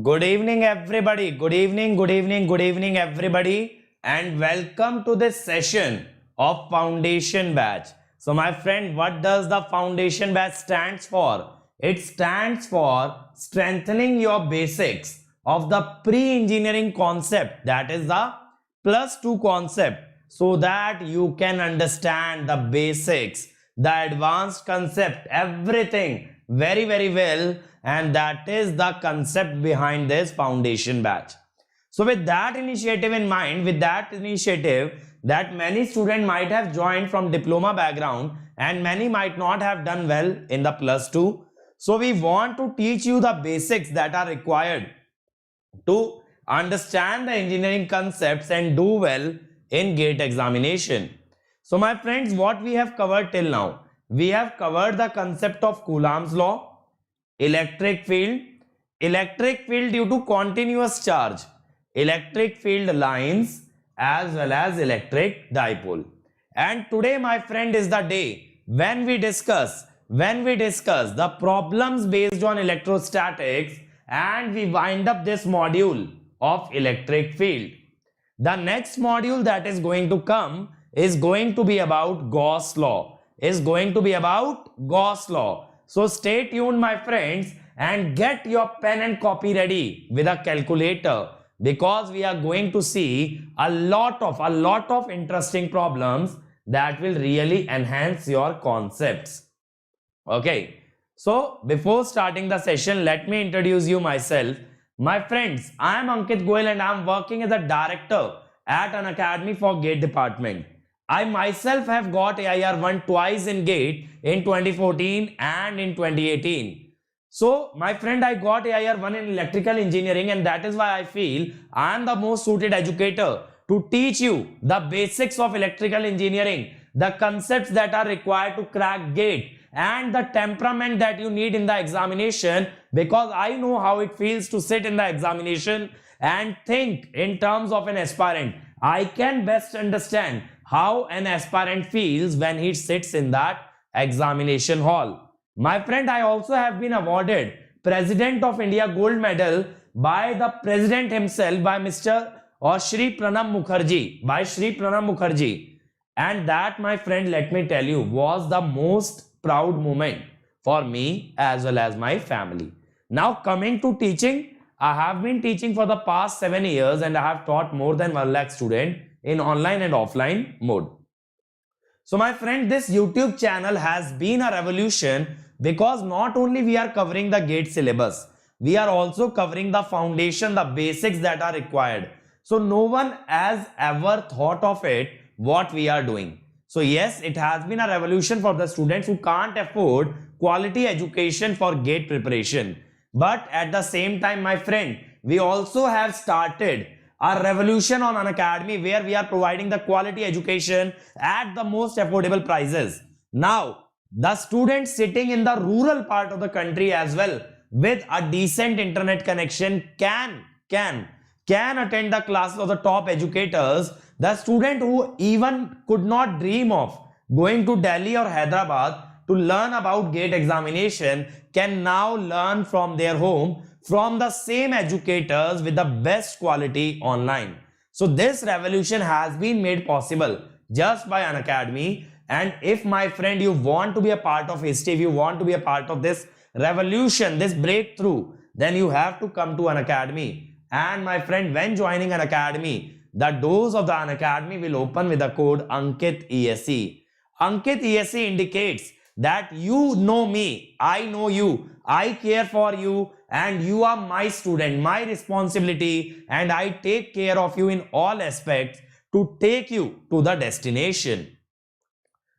Good evening, everybody. Good evening, everybody, and welcome to this session of Foundation Batch. So, my friend, what does the Foundation Batch stands for? It stands for strengthening your basics of the pre-engineering concept, that is the plus two concept, so that you can understand the basics, the advanced concept, everything very well, and that is the concept behind this foundation batch. So with that initiative in mind, with that initiative, that many students might have joined from diploma background and many might not have done well in the plus 2. So we want to teach you the basics that are required to understand the engineering concepts and do well in GATE examination. So my friends, what we have covered till now? We have covered the concept of Coulomb's law, electric field due to continuous charge, electric field lines, as well as electric dipole. And today, my friend, is the day when we discuss the problems based on electrostatics, and we wind up this module of electric field. The next module that is going to come is going to be about Gauss law. So stay tuned, my friends, and get your pen and copy ready with a calculator, because we are going to see a lot of interesting problems that will really enhance your concepts. Okay, so before starting the session, let me introduce you myself. My friends, I am Ankit Goyal and I am working as a director at an academy for GATE department. I myself have got AIR1 twice in GATE in 2014 and in 2018. So, my friend, I got AIR1 in electrical engineering, and that is why I feel I am the most suited educator to teach you the basics of electrical engineering, the concepts that are required to crack GATE, and the temperament that you need in the examination, because I know how it feels to sit in the examination and think in terms of an aspirant. I can best understand how an aspirant feels when he sits in that examination hall. My friend, I also have been awarded President of India Gold Medal by the President himself, by Mr. or Shri Pranab Mukherjee. And that, my friend, let me tell you, was the most proud moment for me as well as my family. Now coming to teaching, I have been teaching for the past 7 years and I have taught more than 1 lakh students in online and offline mode. So my friend, this YouTube channel has been a revolution, because not only we are covering the GATE syllabus, we are also covering the foundation, the basics that are required. So no one has ever thought of it what we are doing. So yes, it has been a revolution for the students who can't afford quality education for GATE preparation. But at the same time, my friend, we also have started a revolution on Unacademy, where we are providing the quality education at the most affordable prices. Now, the students sitting in the rural part of the country as well, with a decent internet connection, can attend the classes of the top educators. The student who even could not dream of going to Delhi or Hyderabad to learn about GATE examination can now learn from their home, from the same educators with the best quality online. So this revolution has been made possible just by Unacademy. And if, my friend, you want to be a part of history, if you want to be a part of this revolution, this breakthrough, then you have to come to Unacademy. And my friend, when joining Unacademy, the doors of the Unacademy will open with the code Ankit ESE. Ankit ESE indicates that you know me, I know you, I care for you, and you are my student, my responsibility, and I take care of you in all aspects to take you to the destination.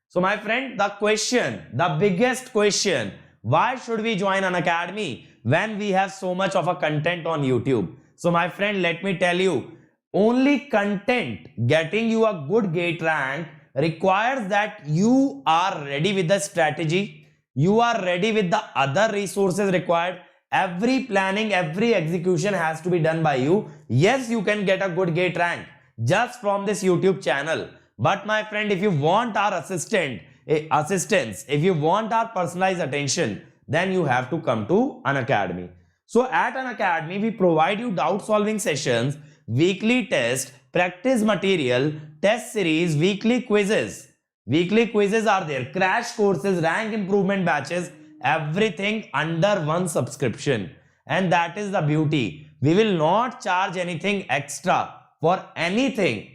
So my friend, the biggest question, why should we join Unacademy when we have so much of a content on YouTube? So my friend, let me tell you, only content getting you a good GATE rank requires that you are ready with the strategy, you are ready with the other resources required. Every planning, every execution has to be done by you. Yes, you can get a good GATE rank just from this YouTube channel. But my friend, if you want our assistance, if you want our personalized attention, then you have to come to Unacademy. So at an academy, we provide you doubt solving sessions, weekly tests, practice material, test series, weekly quizzes. Weekly quizzes are there, crash courses, rank improvement batches, everything under one subscription. And that is the beauty. We will not charge anything extra for anything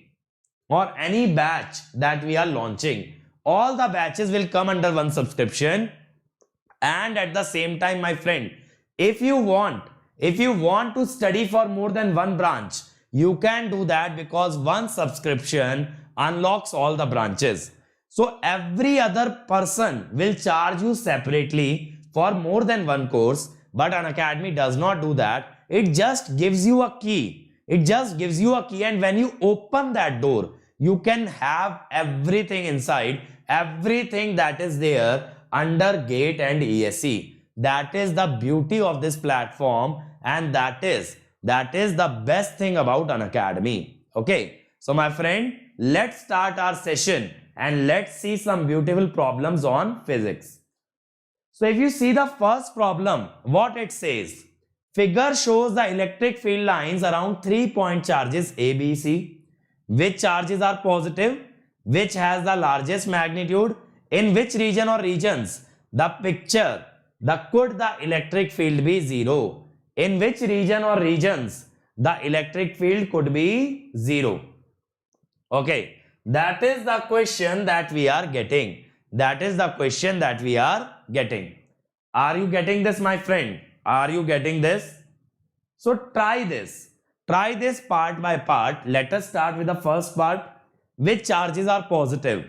or any batch that we are launching. All the batches will come under one subscription. And at the same time, my friend, if you want to study for more than one branch, you can do that, because one subscription unlocks all the branches. So every other person will charge you separately for more than one course, but Unacademy does not do that. It just gives you a key. It just gives you a key, and when you open that door, you can have everything inside, everything that is there under GATE and ESE. That is the beauty of this platform, and that is the best thing about Unacademy. Okay, so my friend, let's start our session and let's see some beautiful problems on physics. So if you see the first problem, what it says, figure shows the electric field lines around 3-point charges A, B, C. Which charges are positive? Which has the largest magnitude? In which region or regions? Could the electric field be zero? In which region or regions the electric field could be zero? Okay, that is the question that we are getting. That is the question that we are getting. Are you getting this, my friend? Are you getting this? So try this. Try this part by part. Let us start with the first part. Which charges are positive?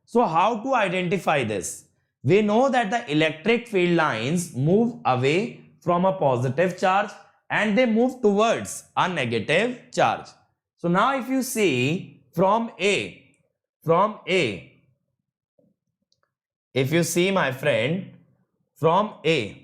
So how to identify this? We know that the electric field lines move away from a positive charge and they move towards a negative charge. So now if you see from A, if you see, my friend, from A,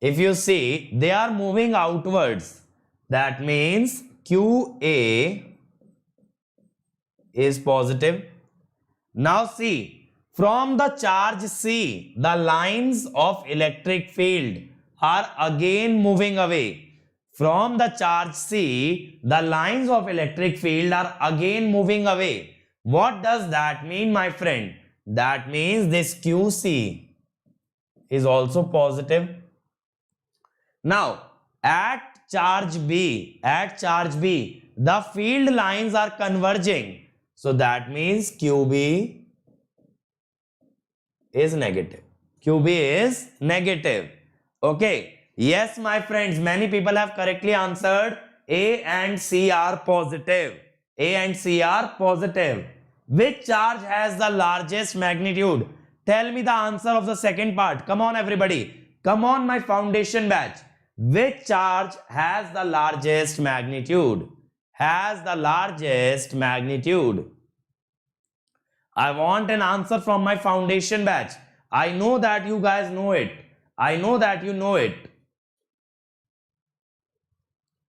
if you see, they are moving outwards. That means QA is positive. Now see, from the charge C, the lines of electric field are again moving away. From the charge C, the lines of electric field are again moving away. What does that mean, my friend? That means this QC is also positive. Now, at charge B, the field lines are converging. So that means QB is negative. QB is negative. Okay. Yes, my friends, many people have correctly answered. A and C are positive. A and C are positive. Which charge has the largest magnitude? Tell me the answer of the second part. Come on, everybody. Come on, my foundation batch. Which charge has the largest magnitude? Has the largest magnitude? I want an answer from my foundation batch. I know that you guys know it. I know that you know it.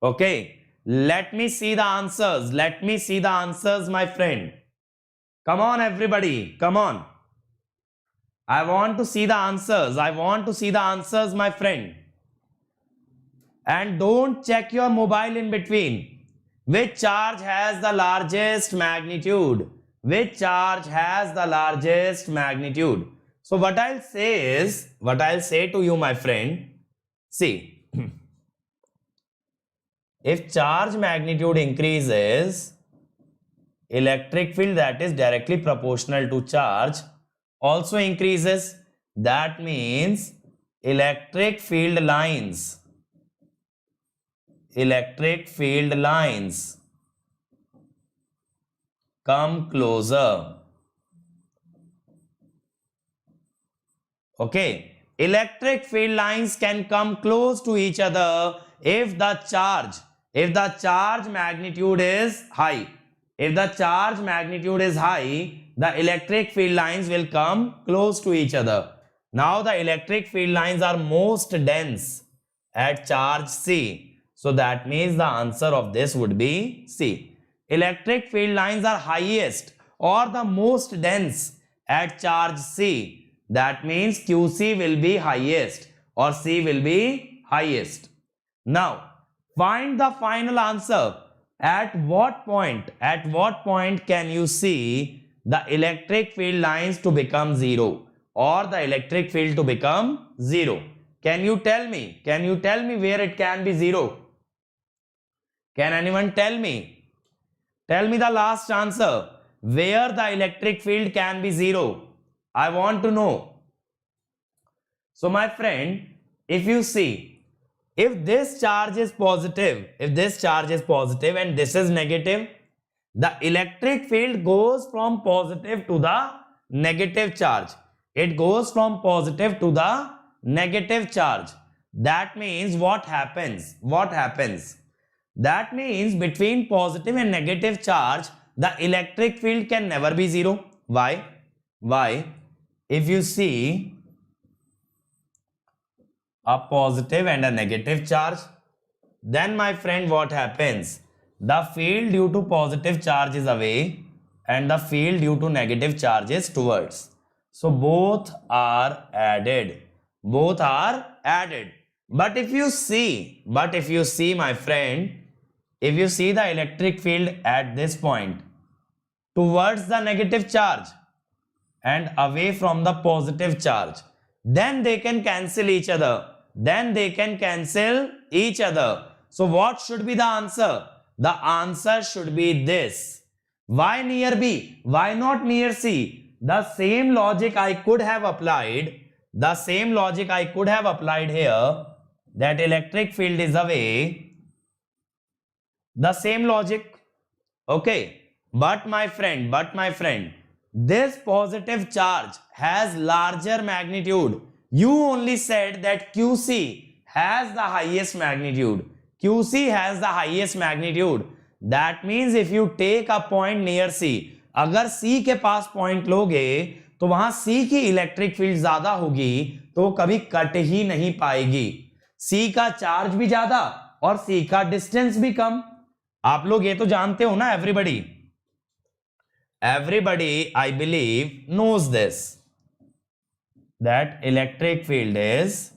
Okay. Let me see the answers. Let me see the answers, my friend. Come on, everybody. Come on. I want to see the answers. I want to see the answers, my friend. And don't check your mobile in between. Which charge has the largest magnitude? Which charge has the largest magnitude? So what I'll say to you, my friend, see, if charge magnitude increases, electric field that is directly proportional to charge also increases. That means electric field lines come closer. Okay, electric field lines can come close to each other if the charge magnitude is high. If the charge magnitude is high, the electric field lines will come close to each other. Now the electric field lines are most dense at charge C. So that means the answer of this would be C. electric field lines are highest or the most dense at charge C. That means QC will be highest or C will be highest. Now, find the final answer. At what point can you see the electric field lines to become zero or the electric field to become zero? Can you tell me? Can you tell me where it can be zero? Can anyone tell me? Tell me the last answer. Where the electric field can be zero? I want to know. So my friend, if you see, if this charge is positive, and this is negative, the electric field goes from positive to the negative charge. It goes from positive to the negative charge. That means what happens? That means between positive and negative charge, the electric field can never be zero. Why? If you see a positive and a negative charge, then my friend, what happens? The field due to positive charge is away and the field due to negative charge is towards. So both are added. But if you see, my friend, if you see the electric field at this point towards the negative charge and away from the positive charge, then they can cancel each other. So what should be the answer? The answer should be this. Why near B? Why not near C? The same logic I could have applied here, that electric field is away. The same logic. Okay. But my friend, this positive charge has larger magnitude. You only said that QC has the highest magnitude. That means if you take a point near C, अगर C के पास point लोगे तो वहां C की electric field ज्यादा होगी, तो कभी कट ही नहीं पाएगी. C का चार्ज भी ज्यादा और C का डिस्टेंस भी कम. आप लोग ये तो जानते हो ना. Everybody, I believe, knows this, that electric field is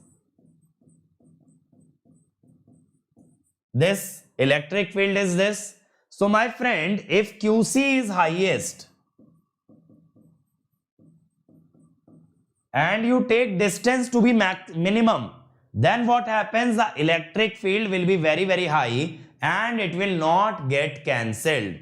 this. So my friend, if QC is highest and you take distance to be minimum, then what happens? The electric field will be very, very high and it will not get cancelled.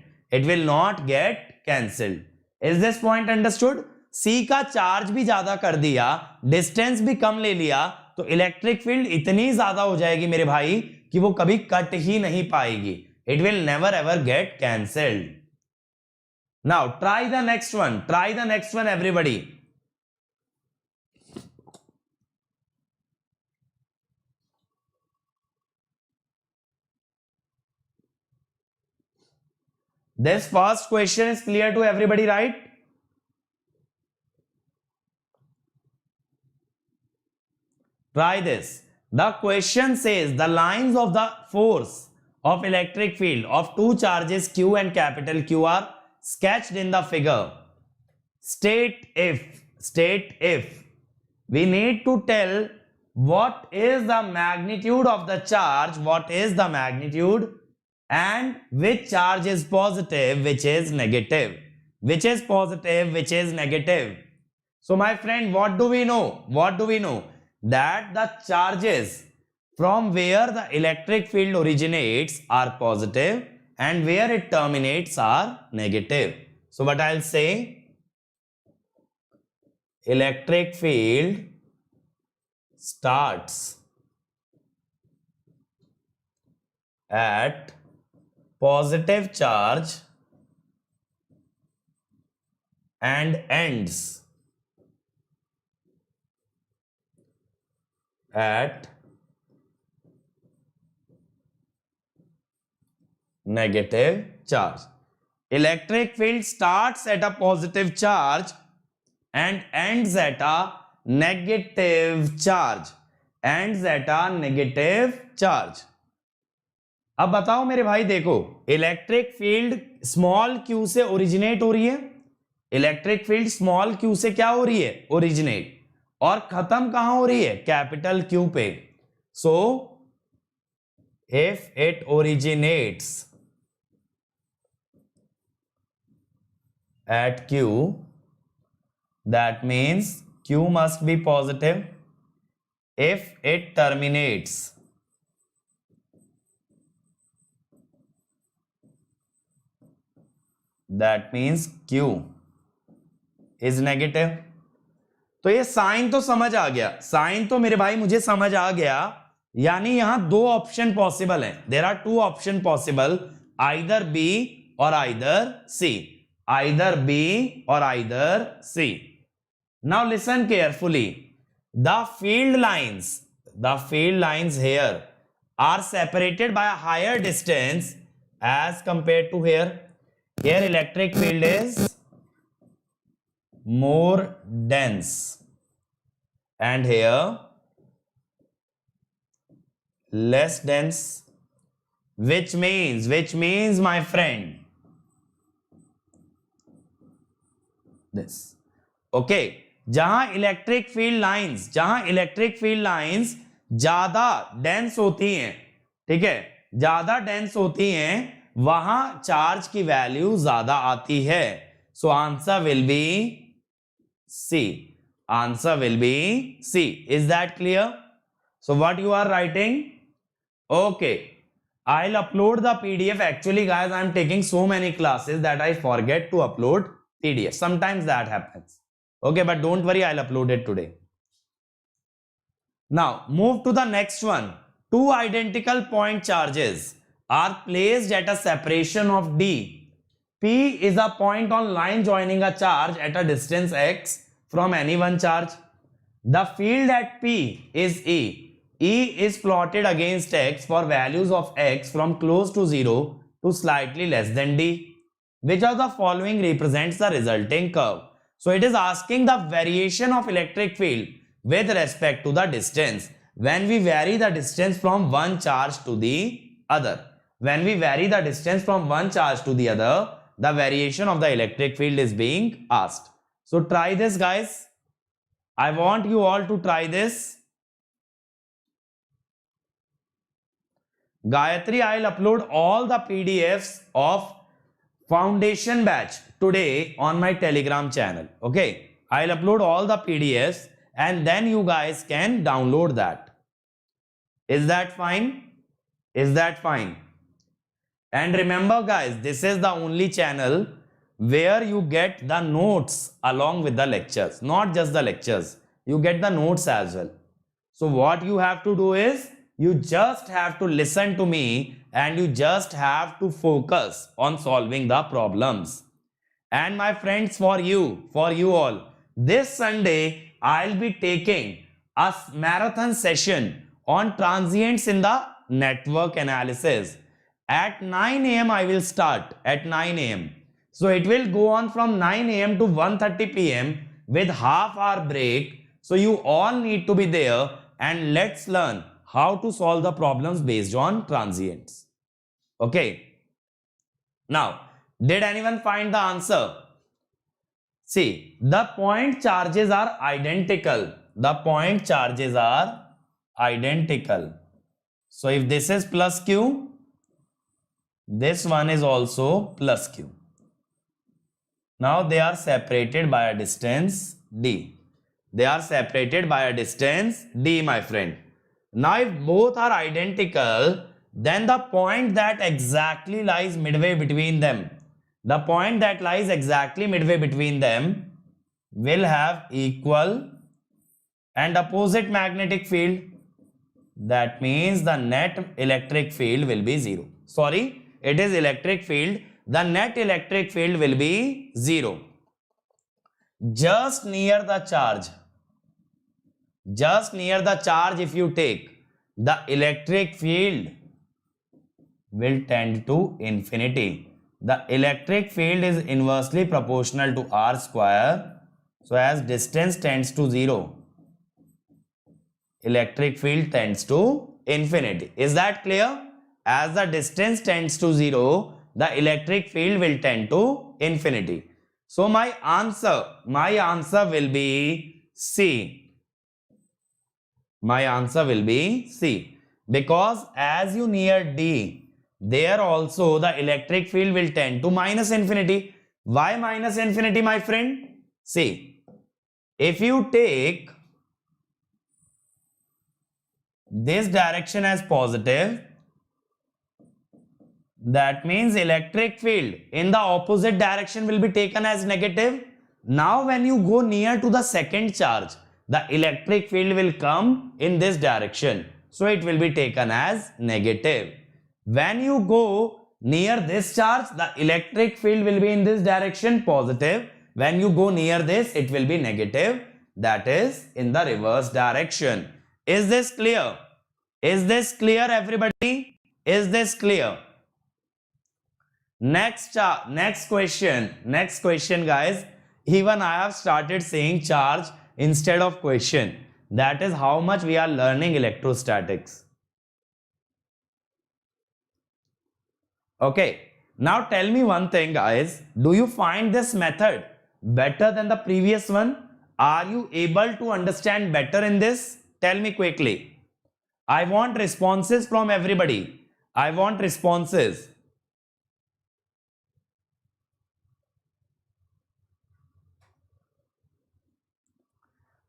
Is this point understood? C का charge भी ज्यादा कर दिया, distance भी कम ले लिया, तो electric field इतनी ज्यादा हो जाएगी मेरे भाई कि वो कभी कट ही नहीं पाएगी. It will never ever get cancelled. Now try the next one. Everybody. This first question is clear to everybody, right? Try this. The question says the lines of the force of electric field of two charges Q and capital Q are sketched in the figure. State if. We need to tell what is the magnitude of the charge, and which charge is positive, which is negative. So my friend, what do we know? That the charges from where the electric field originates are positive and where it terminates are negative. So what I'll say, electric field starts at positive charge and ends at negative charge. Electric field starts at a positive charge and ends at a negative charge. अब बताओ मेरे भाई, देखो electric field small Q से originate हो रही है, electric field small Q से क्या हो रही है, ओरिजिनेट, और खत्म कहां हो रही है, कैपिटल क्यू पे. So if it originates at Q, that means Q must be positive. If it terminates that means Q is negative. तो ये साइन तो समझ आ गया, साइन तो मेरे भाई मुझे समझ आ गया. यानी यहां दो ऑप्शन पॉसिबल हैं, there are two option possible, either B और either C, either B or either C. Now listen carefully. The field lines here are separated by a higher distance as compared to here. Here electric field is more dense and here less dense, which means my friend this. Okay, जहां electric field lines ज्यादा dense होती हैं, ठीक है, ज्यादा dense होती हैं, वहां चार्ज की वैल्यू ज्यादा आती है. So answer will be C, answer will be C. Is that clear? So what you are writing? Okay, I'll upload the PDF. Actually guys, I'm taking so many classes that I forget to upload PDF. Sometimes that happens. Okay, but don't worry, I'll upload it today. Now, move to the next one. Two identical point charges are placed at a separation of D. P is a point on line joining a charge at a distance x from any one charge. The field at P is E. E is plotted against x for values of x from close to 0 to slightly less than D. Which of the following represents the resulting curve? So it is asking the variation of electric field with respect to the distance when we vary the distance from one charge to the other. When we vary the distance from one charge to the other, the variation of the electric field is being asked. So try this guys. I want you all to try this. Gayatri, I'll upload all the PDFs of foundation batch today on my Telegram channel. Okay, I'll upload all the PDFs and then you guys can download that. Is that fine? Is that fine? And remember guys, this is the only channel where you get the notes along with the lectures. Not just the lectures, you get the notes as well. So what you have to do is, you just have to listen to me and you just have to focus on solving the problems. And my friends, for you all, this Sunday I'll be taking a marathon session on transients in the network analysis. At 9 a.m. I will start at 9 a.m. So it will go on from 9 a.m. to 1:30 p.m. with half-hour break. So you all need to be there and let's learn how to solve the problems based on transients. Okay. Now, did anyone find the answer? See, the point charges are identical. The point charges are identical. So if this is plus Q, this one is also plus Q. Now they are separated by a distance D. They are separated by a distance D, my friend. Now if both are identical, then the point that exactly lies midway between them, the point that lies exactly midway between them will have equal and opposite magnetic field. That means the net electric field will be 0. Sorry, it is electric field. The net electric field will be 0. Just near the charge, if you take, the electric field will tend to infinity. The electric field is inversely proportional to R square. So as distance tends to 0, electric field tends to infinity. Is that clear? as the distance tends to 0, the electric field will tend to infinity. So my answer will be C. My answer will be C, because as you near D, there also the electric field will tend to minus infinity. Why minus infinity, my friend? See, if you take this direction as positive, that means electric field in the opposite direction will be taken as negative. Now when you go near to the second charge, the electric field will come in this direction, so it will be taken as negative. When you go near this charge, the electric field will be in this direction, positive. When you go near this, it will be negative, that is in the reverse direction. Is this clear? Is this clear, everybody? Is this clear? Next question, guys. Even I have started saying charge instead of question. That is how much we are learning electrostatics. Okay, now tell me one thing, guys. Do you find this method better than the previous one? Are you able to understand better in this? Tell me quickly. I want responses from everybody. I want responses.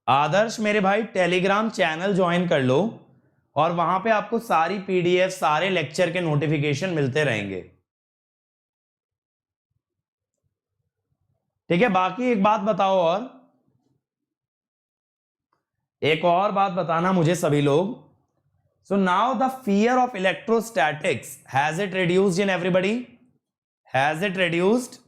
आदर्श मेरे भाई Telegram channel join कर लो और वहां पे आपको सारी PDF, सारे lecture के नोटिफिकेशन मिलते रहेंगे। ठीक है, बाकी एक बात बताओ, और एक और बात बताना मुझे सभी लोग। So now the fear of electrostatics, has it reduced in everybody? Has it reduced?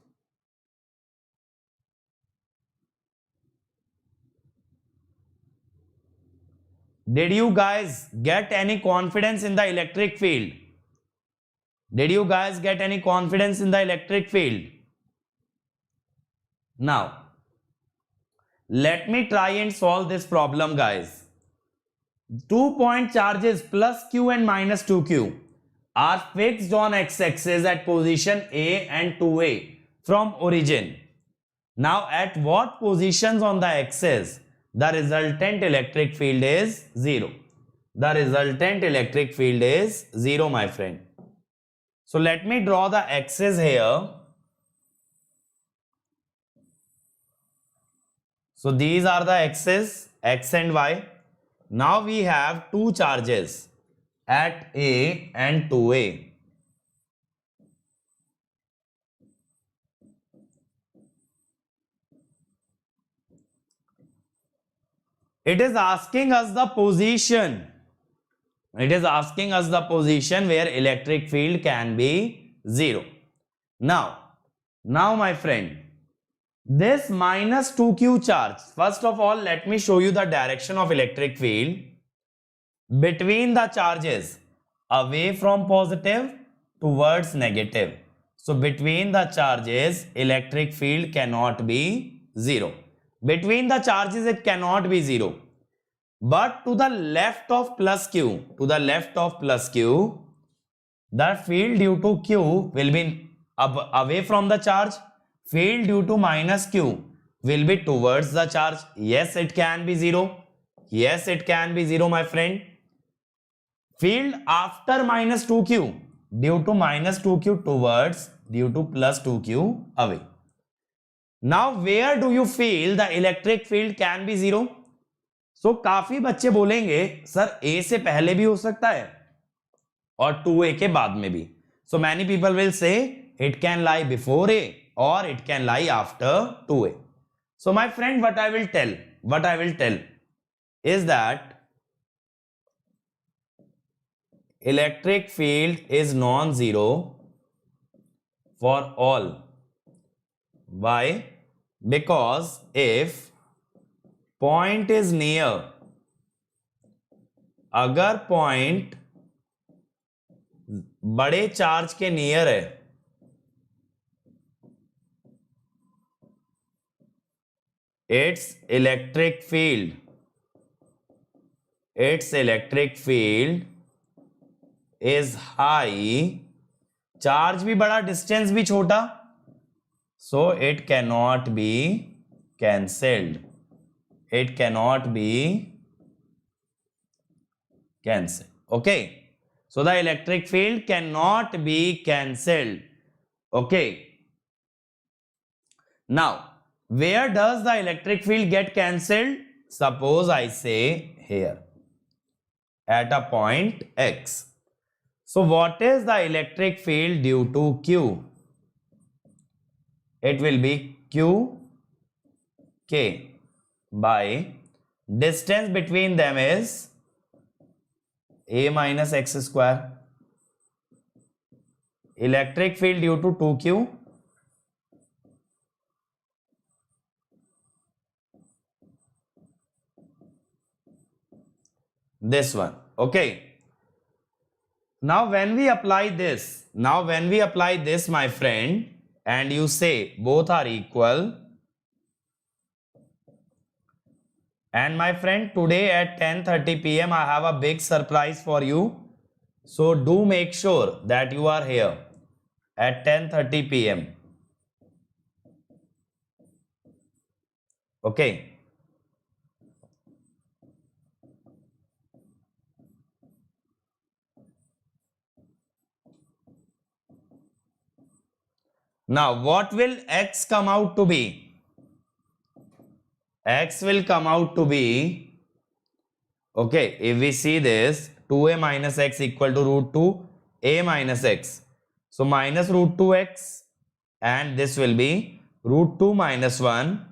Did you guys get any confidence in the electric field? Did you guys get any confidence in the electric field? Now, let me try and solve this problem, guys. 2-point charges plus q and minus 2q are fixed on x-axis at position A and 2A from origin. Now, at what positions on the axis the resultant electric field is 0? The resultant electric field is 0, my friend. So let me draw the axis here. So these are the axes, x and y. Now we have two charges at A and 2A. It is asking us the position. It is asking us the position where electric field can be 0. Now my friend, this minus 2q charge, first of all, let me show you the direction of electric field between the charges, away from positive towards negative. So between the charges, electric field cannot be 0. Between the charges, it cannot be 0. But to the left of plus q, the field due to q will be away from the charge. Field due to minus q will be towards the charge. Yes, it can be 0. Yes, it can be 0, my friend. Field after minus 2q, due to minus 2q towards, due to plus 2q away. Now, where do you feel the electric field can be 0? So, काफी बच्चे बोलेंगे sir A से पहले भी हो सकता है और 2A के बाद में भी. So, many people will say it can lie before A or it can lie after 2A. So, my friend, what I will tell is that electric field is non-zero for all. Why? Because if point is near, अगर point बड़े charge के near है, its electric field is high, charge भी बड़ा, distance भी छोटा, so it cannot be cancelled. It cannot be cancelled. Okay, so the electric field cannot be cancelled. Okay, now where does the electric field get cancelled? Suppose I say here at a point X. So what is the electric field due to Q? It will be Q K by distance between them is A minus X square. Electric field due to 2Q, this one. Okay, now when we apply this, my friend, and you say both are equal, and my friend, today at 10:30 p.m. I have a big surprise for you, so do make sure that you are here at 10:30 p.m. Okay, now what will X come out to be? X will come out to be, okay, if we see this, 2a minus x equal to root 2 a minus x, so minus root 2x, and this will be root 2 minus 1.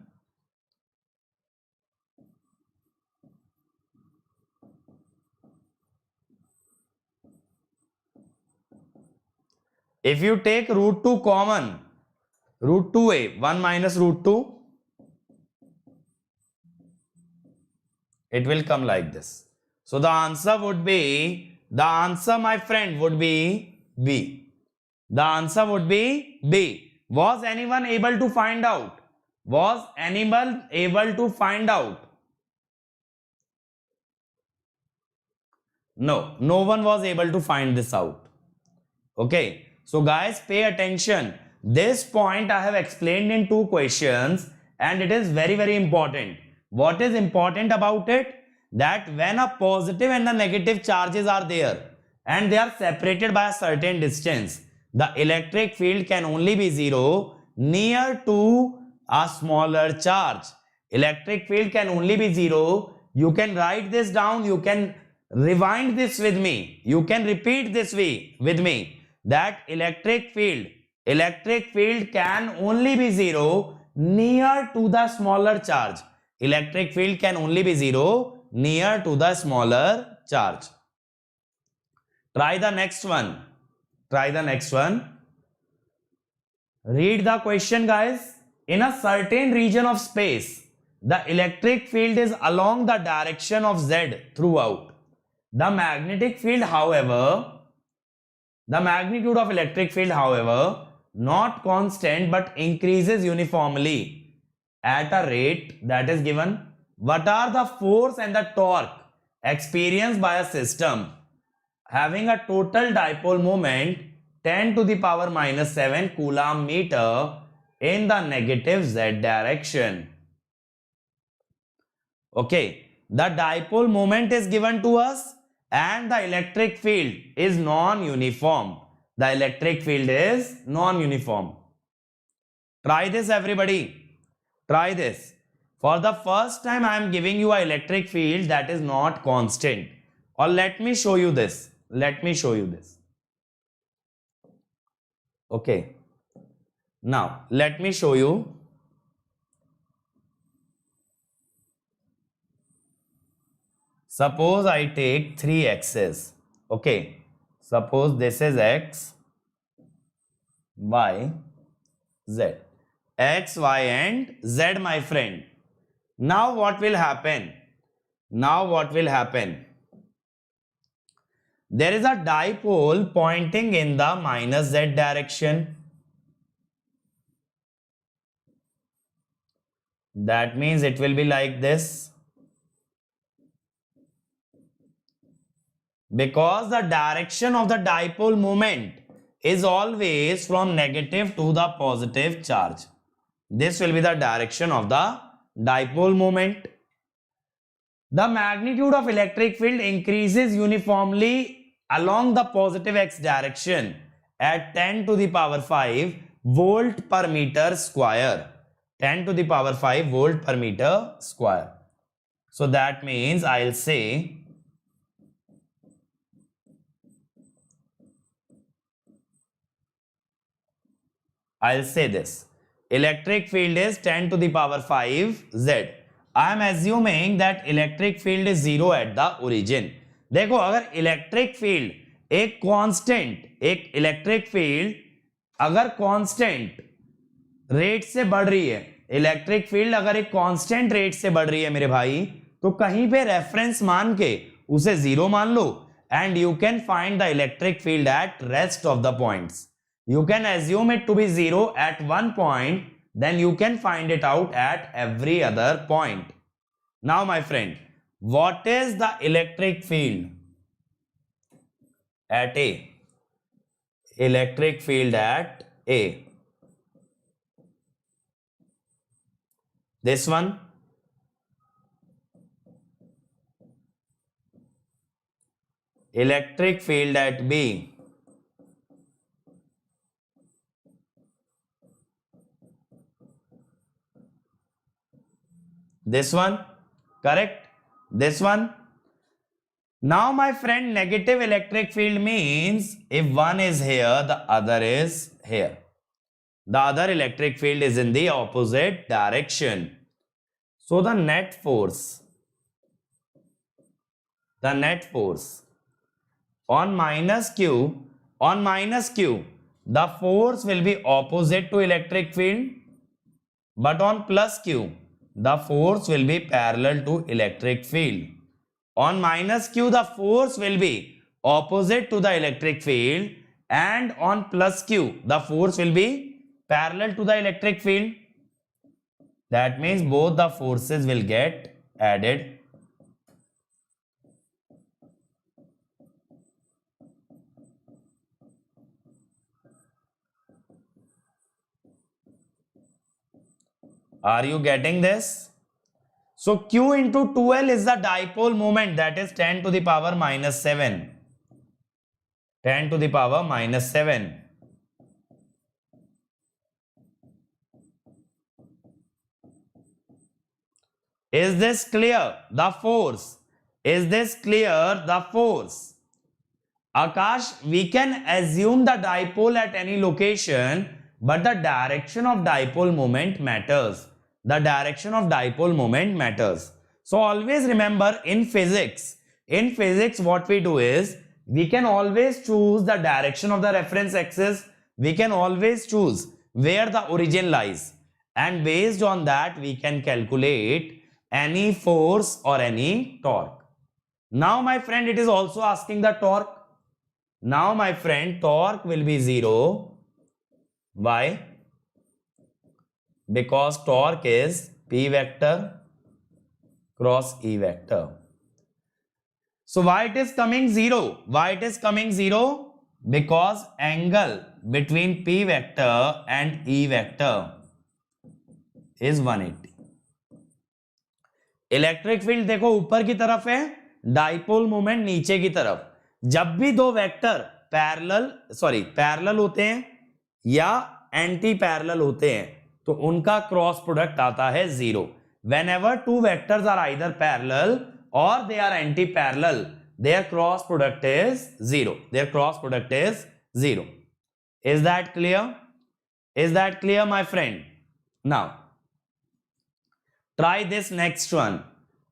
If you take root 2 common, root 2a, 1 minus root 2, it will come like this. So the answer would be, the answer, my friend, would be B. The answer would be B. Was anyone able to find out? Was anyone able to find out? No, no one was able to find this out. Okay, so guys, pay attention. This point I have explained in 2 questions, and it is very, very important. What is important about it? That when a positive and the negative charges are there and they are separated by a certain distance, the electric field can only be zero near to a smaller charge. Electric field can only be zero. You can write this down. You can rewind this with me. You can repeat this with me, that electric field can only be zero near to the smaller charge. Electric field can only be zero near to the smaller charge. Try the next one. Read the question, guys. In a certain region of space, the electric field is along the direction of Z throughout. The magnetic field, however, the magnitude of electric field, however, not constant but increases uniformly at a rate that is given. What are the force and the torque experienced by a system having a total dipole moment 10 to the power minus 7 coulomb meter in the negative Z direction? Okay, the dipole moment is given to us and the electric field is non-uniform. The electric field is non-uniform. Try this, everybody. Try this. For the first time, I am giving you an electric field that is not constant. Or let me show you this. Okay. Now, let me show you. Suppose I take 3 x's. Okay. Suppose this is x, y, z. X, y and z, my friend. Now what will happen? There is a dipole pointing in the minus z direction. That means it will be like this. Because the direction of the dipole moment is always from negative to the positive charge. This will be the direction of the dipole moment. The magnitude of electric field increases uniformly along the positive x direction at 10 to the power 5 volt per meter square. 10 to the power 5 volt per meter square. So that means I'll say this. Electric field is 10 to the power 5 Z. I am assuming that electric field is 0 at the origin. देखो अगर electric field एक constant electric field अगर constant rate से बढ़ रही है, electric field अगर एक कांस्टेंट रेट से बढ़ रही है मेरे भाई, तो कहीं पे रेफरेंस मान के उसे 0 मान लो and you can find the electric field at rest of the points. You can assume it to be 0 at one point, then you can find it out at every other point. Now my friend, what is the electric field at A? Electric field at A. This one. Electric field at B. This one, correct? This one. Now my friend, negative electric field means if one is here, the other is here. The other electric field is in the opposite direction. So the net force on minus Q, the force will be opposite to electric field, but on plus Q, the force will be parallel to electric field. On minus Q, the force will be opposite to the electric field, and on plus Q, the force will be parallel to the electric field. That means both the forces will get added. Are you getting this? So Q into 2L is the dipole moment, that is 10 to the power minus 7. 10 to the power minus 7. Is this clear? The force. Is this clear? The force. Akash, we can assume the dipole at any location, but the direction of dipole moment matters. The direction of dipole moment matters. So always remember in physics what we do is, we can always choose the direction of the reference axis. We can always choose where the origin lies. And based on that, we can calculate any force or any torque. Now my friend, it is also asking the torque. Now my friend, torque will be 0. Why? Because torque is P vector cross E vector. So why it is coming 0? Why it is coming 0? Because angle between P vector and E vector is 180. Electric field देखो ऊपर की तरफ है, dipole moment नीचे की तरफ. जब भी दो वेक्टर पैरेलल होते हैं या एंटी पैरेलल होते हैं, तो उनका क्रॉस प्रोडक्ट आता है 0. Whenever two vectors are either parallel or they are anti-parallel, their cross product is 0. Their cross product is 0. Is that clear? Is that clear, my friend? Now, try this next one.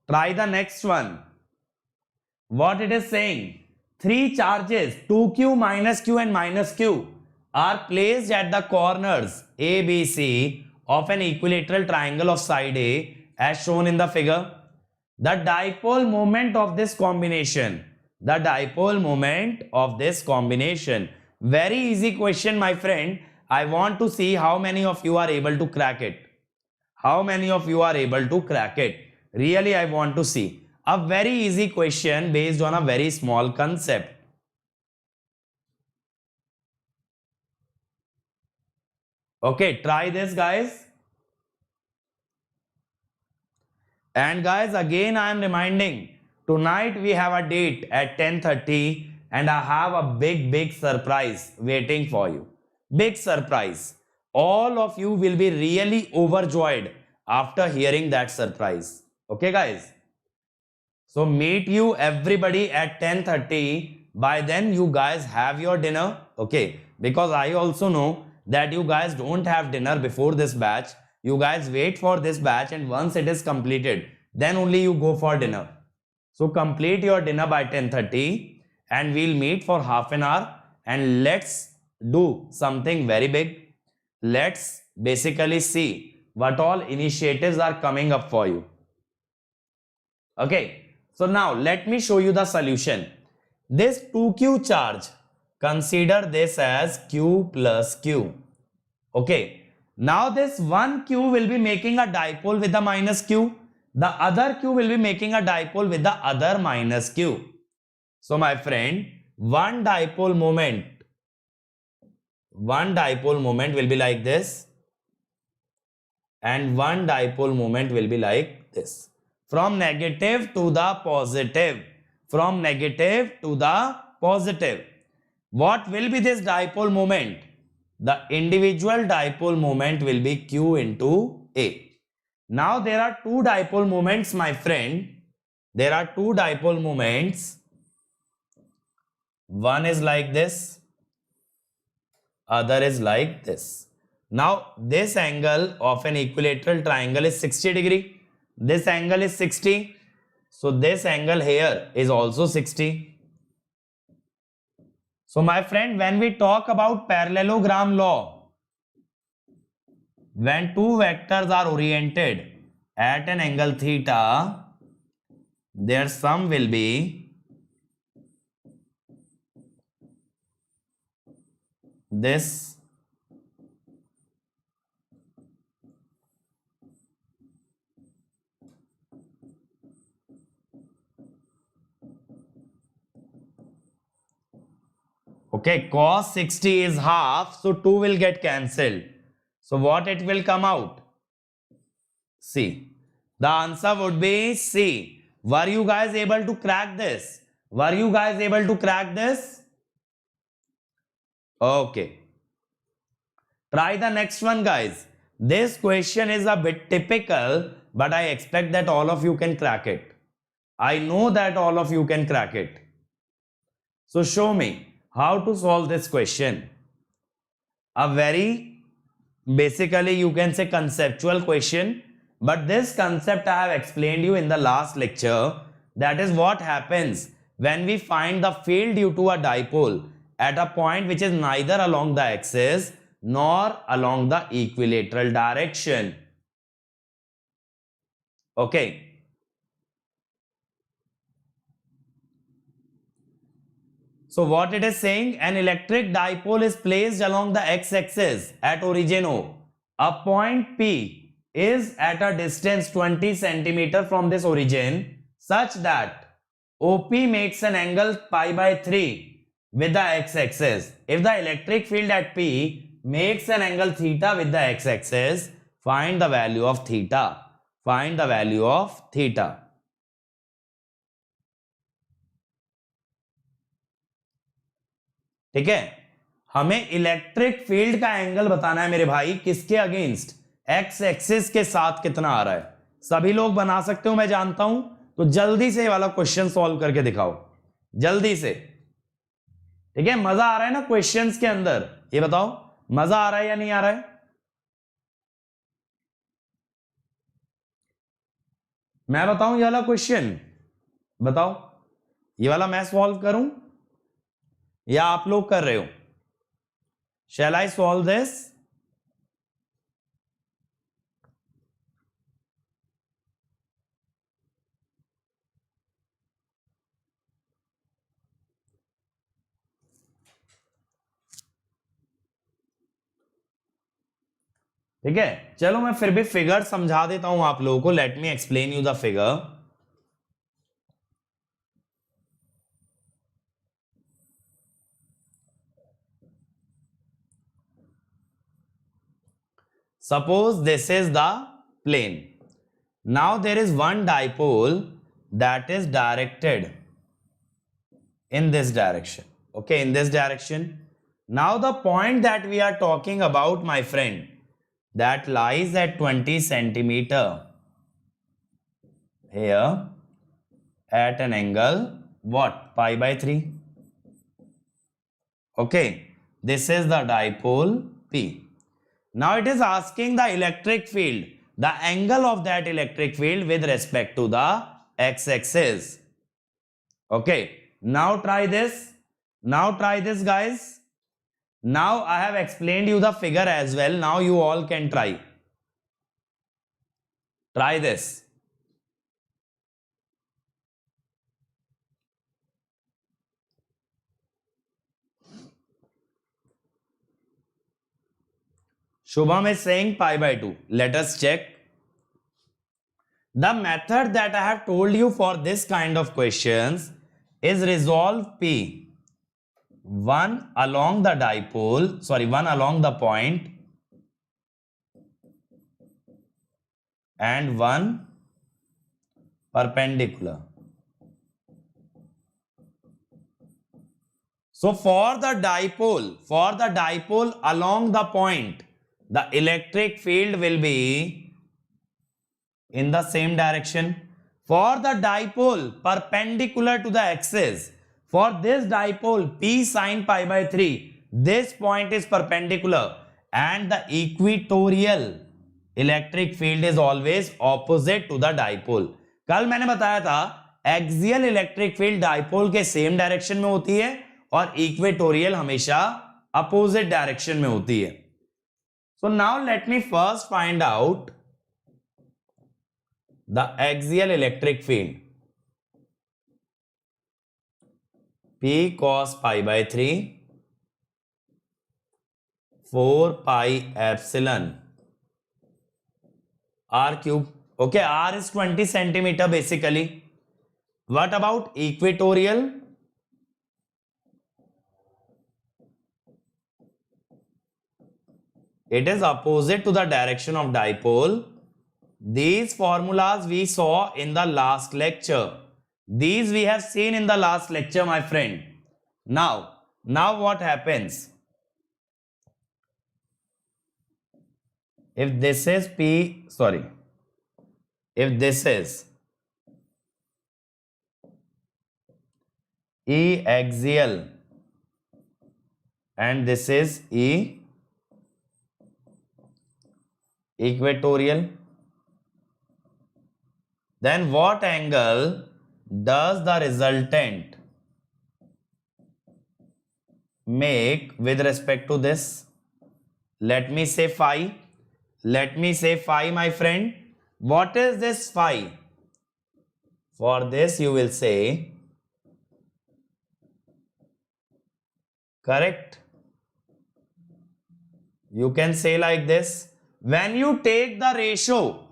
Try the next one. What it is saying? Three charges, 2q, minus q and minus q, are placed at the corners A, B, C of an equilateral triangle of side A as shown in the figure. The dipole moment of this combination. The dipole moment of this combination. Very easy question, my friend. I want to see how many of you are able to crack it. How many of you are able to crack it? Really, I want to see. a very easy question based on a very small concept. Okay, try this, guys. And guys, again I am reminding, tonight we have a date at 10:30 and I have a big surprise waiting for you. Big surprise. All of you will be really overjoyed after hearing that surprise. Okay, guys? So meet you everybody at 10:30. By then you guys have your dinner. Okay, because I also know that you guys don't have dinner before this batch. You guys wait for this batch, and once it is completed, then only you go for dinner. So complete your dinner by 10:30 and we'll meet for half an hour and let's do something very big. Let's basically see what all initiatives are coming up for you. Okay, so now let me show you the solution. This 2q charge, consider this as q plus q. Okay, now this 1q will be making a dipole with the minus q. The other q will be making a dipole with the other minus q. So my friend, one dipole moment will be like this, and one dipole moment will be like this. From negative to the positive. From negative to the positive. What will be this dipole moment? The individual dipole moment will be q into A. Now there are two dipole moments, my friend. There are two dipole moments. One is like this, other is like this. Now this angle of an equilateral triangle is 60 degree. This angle is 60. So this angle here is also 60. So my friend, when we talk about parallelogram law, when two vectors are oriented at an angle theta, their sum will be this. Okay, cos 60 is half, so 2 will get cancelled. So what it will come out? C. The answer would be C. Were you guys able to crack this? Were you guys able to crack this? Okay. Try the next one, guys. This question is a bit typical, but I expect that all of you can crack it. I know that all of you can crack it. So show me how to solve this question. A very, basically you can say conceptual question, but this concept I have explained you in the last lecture. That is what happens when we find the field due to a dipole at a point which is neither along the axis nor along the equilateral direction. Okay. So what it is saying, an electric dipole is placed along the x-axis at origin O. A point P is at a distance 20 cm from this origin such that OP makes an angle pi by 3 with the x-axis. If the electric field at P makes an angle theta with the x-axis, find the value of theta. Find the value of theta. ठीक है, हमें electric field का angle बताना है मेरे भाई, किसके against? X axis के साथ कितना आ रहा है। सभी लोग बना सकते हो मैं जानता हूं, तो जल्दी से वाला क्वेश्चन सॉल्व करके दिखाओ, जल्दी से। ठीक है, मजा आ रहा है ना क्वेश्चंस के अंदर? ये बताओ मजा आ रहा है या नहीं आ रहा है? मैं बताऊं ये वाला क्वेश्चन? बताओ, ये वाला मैं सॉल्व करूं या आप लोग कर रहे हो? Shall I solve this? ठीक है, चलो मैं फिर भी फिगर समझा देता हूं आप लोगों को। Let me explain you the figure. Suppose this is the plane. Now there is one dipole that is directed in this direction. Okay, in this direction. Now the point that we are talking about, my friend, that lies at 20 centimeter here at an angle, what? Pi by 3. Okay, this is the dipole P. Now it is asking the electric field, the angle of that electric field with respect to the x-axis. Okay, now try this. Now try this, guys. Now I have explained you the figure as well. Now you all can try. Try this. Shubham is saying pi by 2. Let us check. The method that I have told you for this kind of questions is resolve P. One along the dipole, one along the point and one perpendicular. So for the dipole along the point, the electric field will be in the same direction. For the dipole perpendicular to the axis, for this dipole P sin pi by 3, this point is perpendicular and the equatorial electric field is always opposite to the dipole. कल मैंने बताया था axial electric field dipole के same direction में होती है और equatorial हमेशा अपोजिट डायरेक्शन में होती है. So now let me first find out the axial electric field. P cos pi by 3 4 pi epsilon r cube. Okay, r is 20 centimeter basically. What about equatorial? It is opposite to the direction of dipole. These formulas we saw in the last lecture. These we have seen in the last lecture, my friend. Now what happens? If this is if this is E axial and this is E equatorial, then what angle does the resultant make with respect to this? Let me say phi. Let me say phi, my friend. What is this phi? For this you will say, correct? You can say like this. When you take the ratio,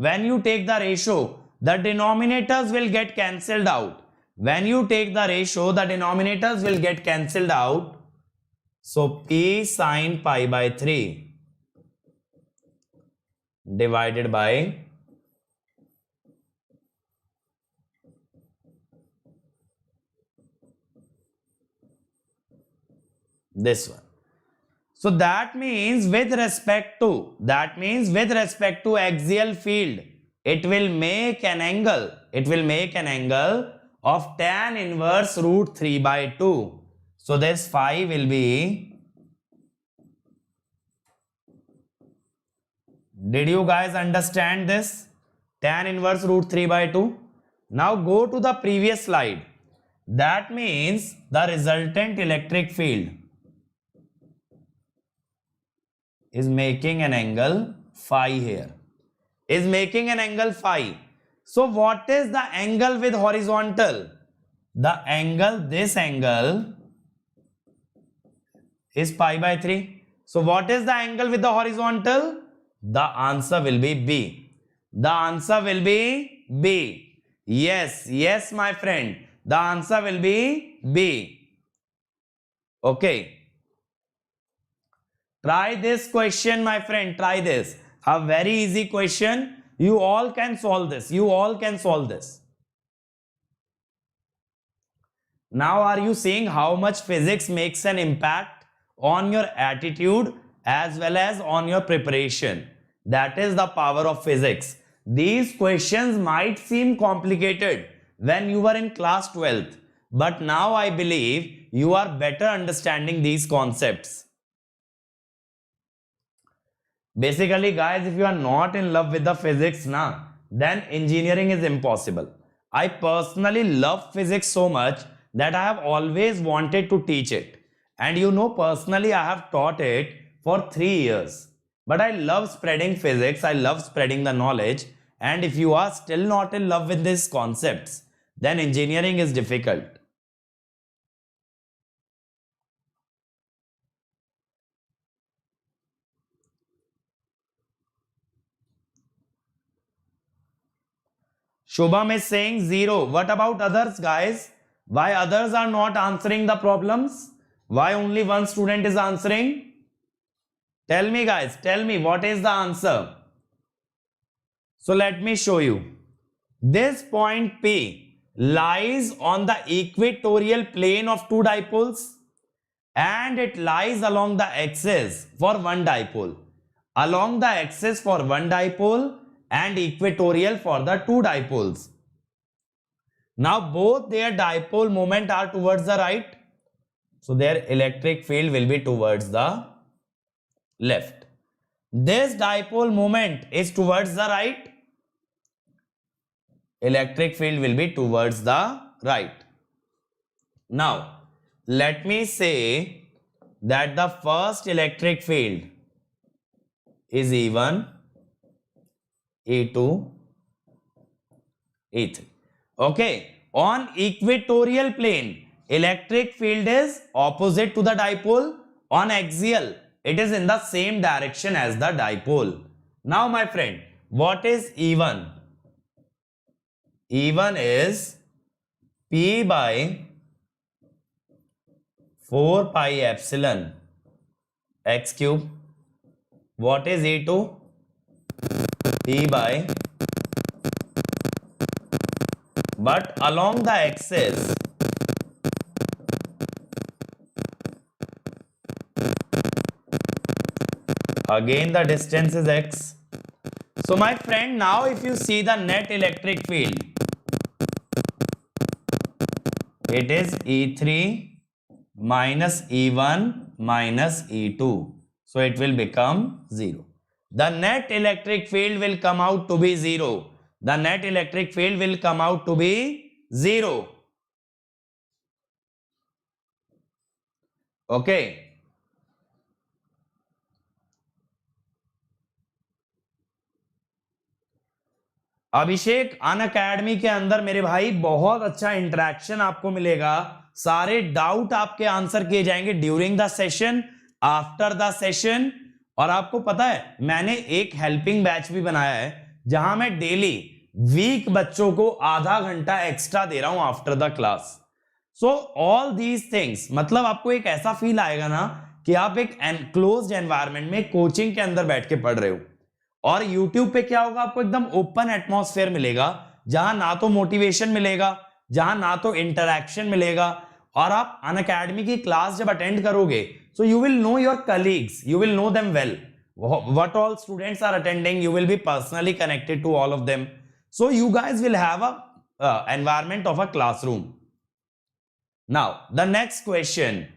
the denominators will get cancelled out. When you take the ratio, the denominators will get cancelled out. So P sin pi by 3 divided by this one. So that means with respect to axial field, it will make an angle. It will make an angle of tan inverse root 3 by 2. So this phi will be, did you guys understand this? Tan inverse root 3 by 2. Now go to the previous slide. That means the resultant electric field is making an angle phi here. Is making an angle phi. So what is the angle with horizontal? The angle, this angle is pi by 3. So what is the angle with the horizontal? The answer will be B. The answer will be B. Yes, yes, my friend. The answer will be B. Okay. Try this question, my friend. Try this. A very easy question. You all can solve this. You all can solve this. Now, are you seeing how much physics makes an impact on your attitude as well as on your preparation? That is the power of physics. These questions might seem complicated when you were in class 12th, but now I believe you are better understanding these concepts. Basically, guys, if you are not in love with the physics now, then engineering is impossible. I personally love physics so much that I have always wanted to teach it. And you know, personally, I have taught it for 3 years. But I love spreading physics, I love spreading the knowledge. And if you are still not in love with these concepts, then engineering is difficult. Shubham is saying 0. What about others, guys? Why others are not answering the problems? Why only one student is answering? Tell me, guys, tell me what is the answer. So let me show you. This point P lies on the equatorial plane of two dipoles and it lies along the axis for one dipole. Along the axis for one dipole and equatorial for the two dipoles. Now both their dipole moment are towards the right. So their electric field will be towards the left. This dipole moment is towards the right. Electric field will be towards the right. Now let me say that the first electric field is E1, E2, E3. Okay, on equatorial plane, electric field is opposite to the dipole. On axial, it is in the same direction as the dipole. Now, my friend, what is E1? E1 is P by 4 pi epsilon x cube. What is E2? P by, but along the axis, again the distance is x. So my friend, now if you see the net electric field, it is E3 minus E1 minus E2. So it will become 0. The net electric field will come out to be 0. The net electric field will come out to be 0. Okay. Abhishek Unacademy के अंदर मेरे भाई बहुत अच्छा interaction आपको मिलेगा. सारे doubt आपके आंसर किए जाएंगे during the session, after the session. और आपको पता है मैंने एक हेल्पिंग बैच भी बनाया है जहां मैं डेली वीक बच्चों को आधा घंटा एक्स्ट्रा दे रहा हूं after the class. So all these things, मतलब आपको एक ऐसा फील आएगा ना कि आप एक एनक्लोज्ड एनवायरनमेंट में कोचिंग के अंदर बैठ के पढ़ रहे हो. और YouTube पे क्या होगा, आपको एकदम ओपन एटमॉस्फेयर मिलेगा जहां ना तो मोटिवेशन मिलेगा, जहां ना तो इंटरैक्शन मिलेगा. और आप अनअकैडमी की क्लास जब अटेंड करोगे, so you will know your colleagues, you will know them well, what all students are attending, you will be personally connected to all of them. So you guys will have a environment of a classroom. Now the next question,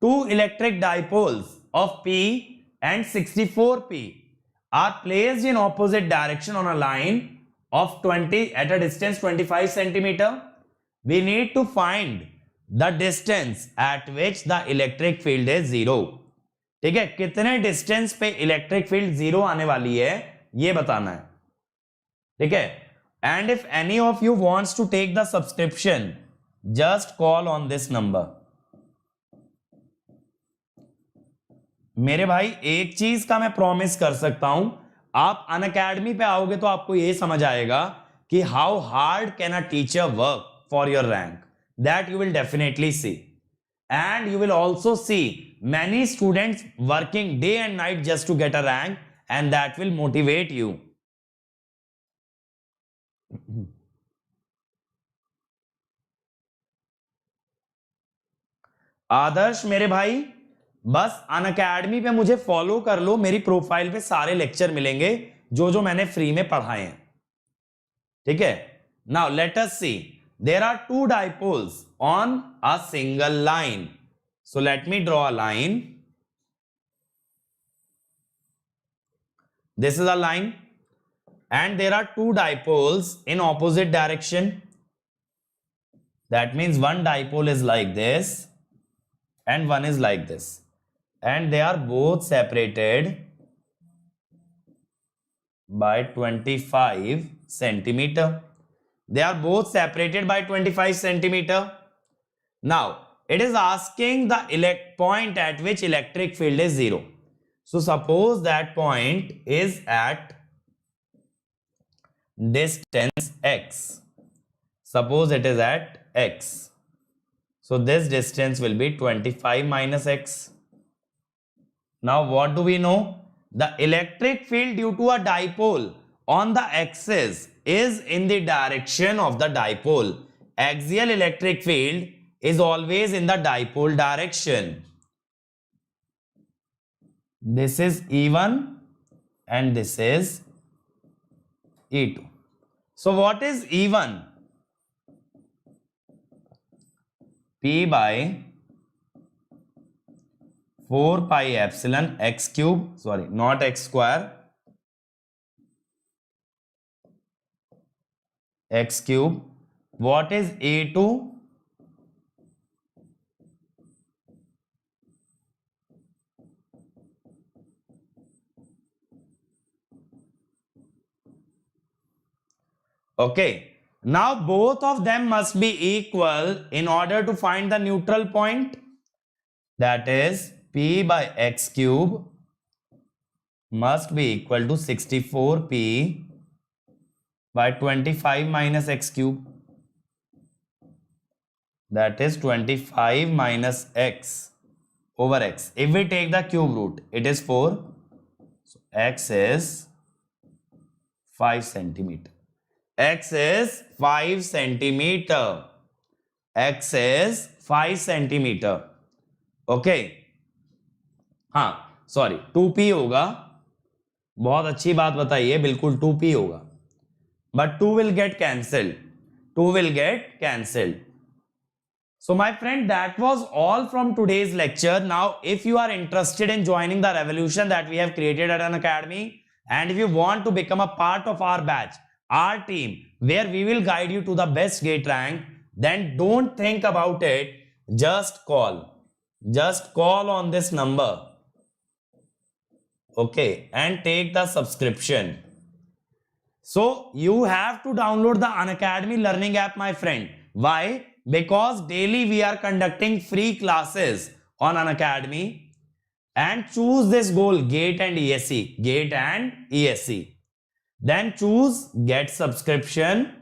two electric dipoles of P and 64P are placed in opposite direction on a line of 20 at a distance 25 centimeter. We need to find the distance at which the electric field is 0. ठीक है, कितने distance पे electric field 0 आने वाली है ये बताना है. ठीक है, and if any of you wants to take the subscription, just call on this number. मेरे भाई एक चीज का मैं प्रॉमिस कर सकता हूं, आप अनअकैडमी पे आओगे तो आपको ये समझ आएगा कि how hard can a teacher work for your rank. That you will definitely see, and you will also see many students working day and night just to get a rank, and that will motivate you. आदर्श मेरे भाई, बस Unacademy पे मुझे follow कर लो, मेरी profile पे सारे lecture मिलेंगे जो जो मैंने फ्री में पढ़ाए हैं, ठीक है। Now let us see, there are two dipoles on a single line, so let me draw a line, this is a line and there are two dipoles in opposite direction. That means one dipole is like this and one is like this, and they are both separated by 25 centimeter. They are both separated by 25 centimeter. Now it is asking the point at which electric field is zero. So suppose that point is at distance x. Suppose it is at x. So this distance will be 25 minus x. Now what do we know? The electric field due to a dipole on the axis is in the direction of the dipole. Axial electric field is always in the dipole direction. This is E1 and this is E2. So what is E1? P by 4 pi epsilon x cube, sorry, not x square, x cube. What is E2? Okay, now both of them must be equal in order to find the neutral point. That is P by x cube must be equal to 64P by 25 minus x cube. That is 25 minus x over x. If we take the cube root, it is 4. So x is 5 centimeter. X is 5 centimeter. X is 5 centimeter. Okay. हाँ, sorry 2p होगा. बहुत अच्छी बात बताइए, बिल्कुल 2p होगा. But 2 will get cancelled. 2 will get cancelled. So my friend, that was all from today's lecture. Now, if you are interested in joining the revolution that we have created at Unacademy, and if you want to become a part of our batch, our team, where we will guide you to the best gate rank, then don't think about it. Just call. Just call on this number. Okay, and take the subscription. So you have to download the Unacademy learning app, my friend. Why? Because daily we are conducting free classes on Unacademy, and choose this goal, GATE and ESE. GATE and ESE. Then choose get subscription.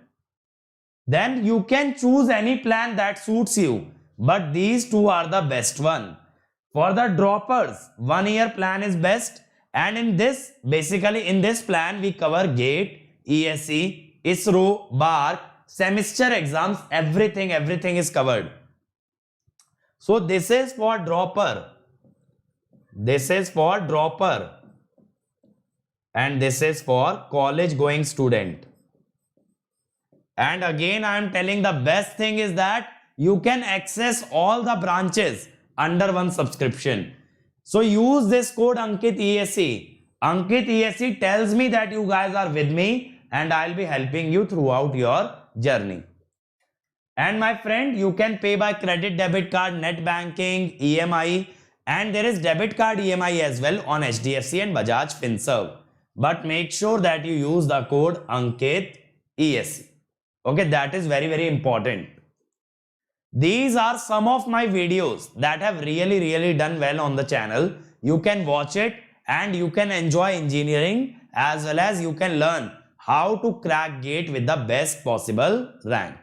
Then you can choose any plan that suits you. But these two are the best one. For the droppers, 1 year plan is best. And in this, basically in this plan, we cover GATE, ESE, ISRO, BARC, semester exams, everything is covered. So this is for dropper. This is for dropper. And this is for college going student. And again, I am telling the best thing is that you can access all the branches under one subscription. So use this code Ankit ESE. Ankit ESE tells me that you guys are with me, and I'll be helping you throughout your journey. And my friend, you can pay by credit, debit card, net banking, EMI, and there is debit card EMI as well on HDFC and Bajaj Finserv. But make sure that you use the code Ankit ESE. Okay, that is very important. These are some of my videos that have really done well on the channel. You can watch it and you can enjoy engineering, as well as you can learn how to crack GATE with the best possible rank.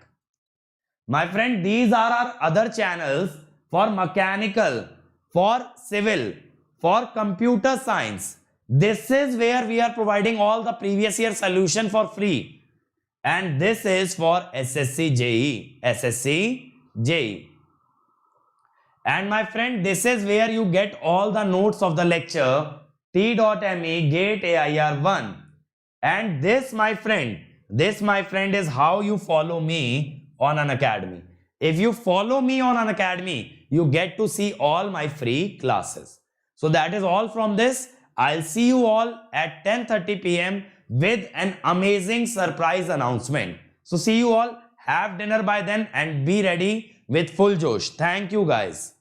My friend, these are our other channels for mechanical, for civil, for computer science, This is where we are providing all the previous year solution for free. And this is for SSC JE. SSC JE. And my friend, this is where you get all the notes of the lecture T.me GATE AIR 1. And this, my friend, is how you follow me on Unacademy. If you follow me on Unacademy, you get to see all my free classes. So that is all from this. I'll see you all at 10:30 p.m. with an amazing surprise announcement. So see you all. Have dinner by then and be ready with full josh. Thank you guys.